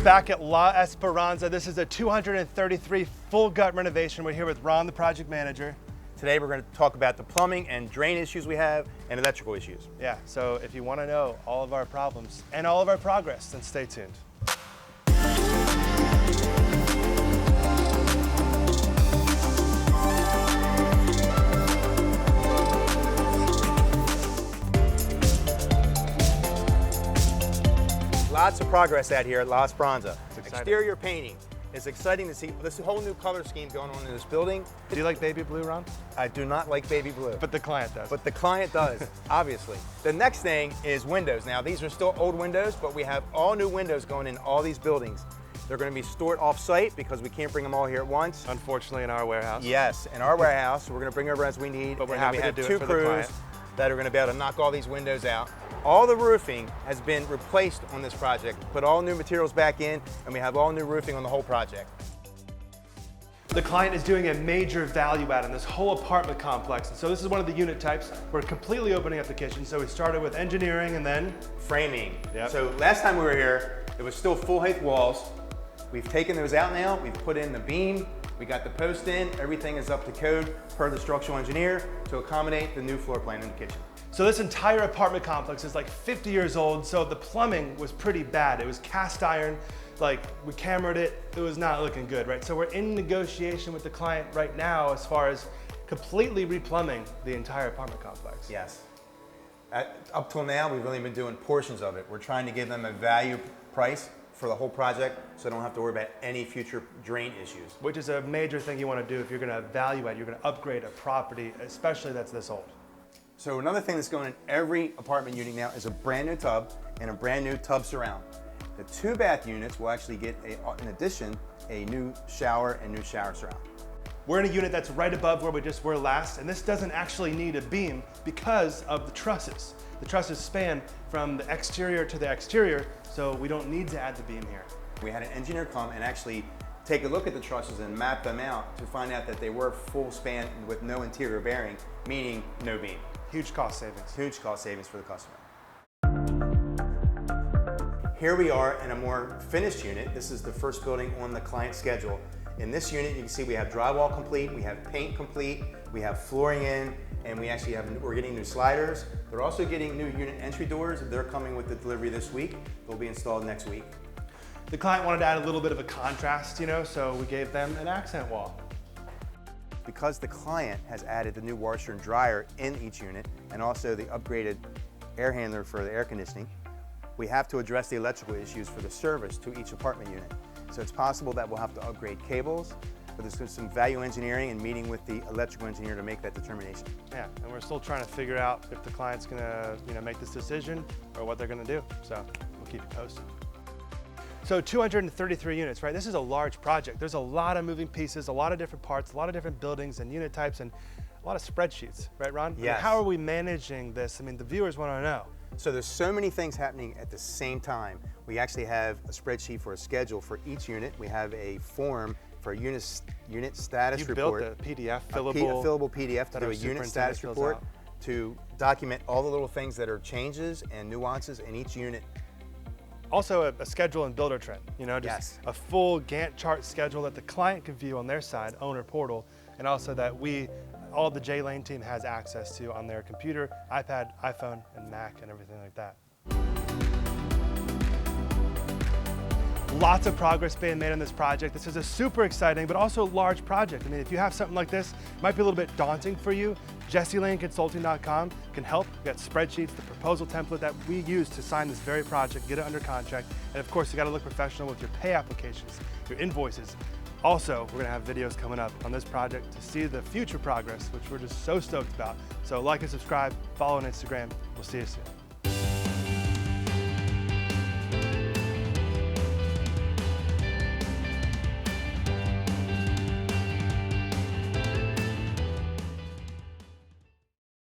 back at La Esperanza. This is a 233 full gut renovation. We're here with Ron, the project manager. Today we're going to talk about the plumbing and drain issues we have and electrical issues. Yeah, so if you want to know all of our problems and all of our progress, then stay tuned. Lots of progress out here at La Esperanza. exciting. Exterior painting. It's exciting to see this whole new color scheme going on in this building. Do you like baby blue, Ron? I do not like baby blue. But the client does. But the client does, obviously. The next thing is windows. Now, these are still old windows, but we have all new windows going in all these buildings. They're going to be stored off-site because we can't bring them all here at once. Unfortunately, in our warehouse. Yes, in our warehouse. We're going to bring over as we need. But we're and then happy to we do have it two for the crews client. that are going to be able to knock all these windows out. All the roofing has been replaced on this project. Put all new materials back in, and we have all new roofing on the whole project. The client is doing a major value add in this whole apartment complex. And so this is one of the unit types. We're completely opening up the kitchen. So we started with engineering and then Framing. Yep. So last time we were here, it was still full height walls. We've taken those out now. We've put in the beam. We got the post in. Everything is up to code per the structural engineer to accommodate the new floor plan in the kitchen. So this entire apartment complex is like 50 years old, so the plumbing was pretty bad. It was cast iron, like we cambered it, it was not looking good, right? So we're in negotiation with the client right now as far as completely replumbing the entire apartment complex. Yes. Up till now, we've only been doing portions of it. We're trying to give them a value price for the whole project so they don't have to worry about any future drain issues. Which is a major thing you want to do if you're going to value add, you're going to upgrade a property, especially that's this old. So another thing that's going in every apartment unit now is a brand new tub and a brand new tub surround. The 2-bath units will actually get, in addition, a new shower and new shower surround. We're in a unit that's right above where we just were last, and this doesn't actually need a beam because of the trusses. The trusses span from the exterior to the exterior, so we don't need to add the beam here. We had an engineer come and actually take a look at the trusses and map them out to find out that they were full span with no interior bearing, meaning no beam. Huge cost savings. Huge cost savings for the customer. Here we are in a more finished unit. This is the first building on the client schedule. In this unit, you can see we have drywall complete, we have paint complete, we have flooring in, and we're getting new sliders. They're also getting new unit entry doors. They're coming with the delivery this week. They'll be installed next week. The client wanted to add a little bit of a contrast, so we gave them an accent wall. Because the client has added the new washer and dryer in each unit and also the upgraded air handler for the air conditioning, we have to address the electrical issues for the service to each apartment unit. So it's possible that we'll have to upgrade cables, but there's some value engineering and meeting with the electrical engineer to make that determination. Yeah, and we're still trying to figure out if the client's gonna make this decision or what they're gonna do. So we'll keep you posted. So 233 units, right? This is a large project. There's a lot of moving pieces, a lot of different parts, a lot of different buildings and unit types, and a lot of spreadsheets, right, Ron? Yes. How are we managing this? I mean, the viewers want to know. So there's so many things happening at the same time. We actually have a spreadsheet for a schedule for each unit. We have a form for a unit status report. You built a PDF, a fillable PDF to that do our a unit superintendent status fills report out. to document all the little things that are changes and nuances in each unit. Also a schedule and builder trend, just Yes. a full Gantt chart schedule that the client can view on their side, owner portal, and also that all the J-Lane team has access to on their computer, iPad, iPhone, and Mac, and everything like that. Lots of progress being made on this project. This is a super exciting, but also large project. I mean, if you have something like this, it might be a little bit daunting for you. JessieLaneConsulting.com can help. We've got spreadsheets, the proposal template that we use to sign this very project, get it under contract. And of course, you gotta look professional with your pay applications, your invoices. Also, we're gonna have videos coming up on this project to see the future progress, which we're just so stoked about. So like and subscribe, follow on Instagram. We'll see you soon.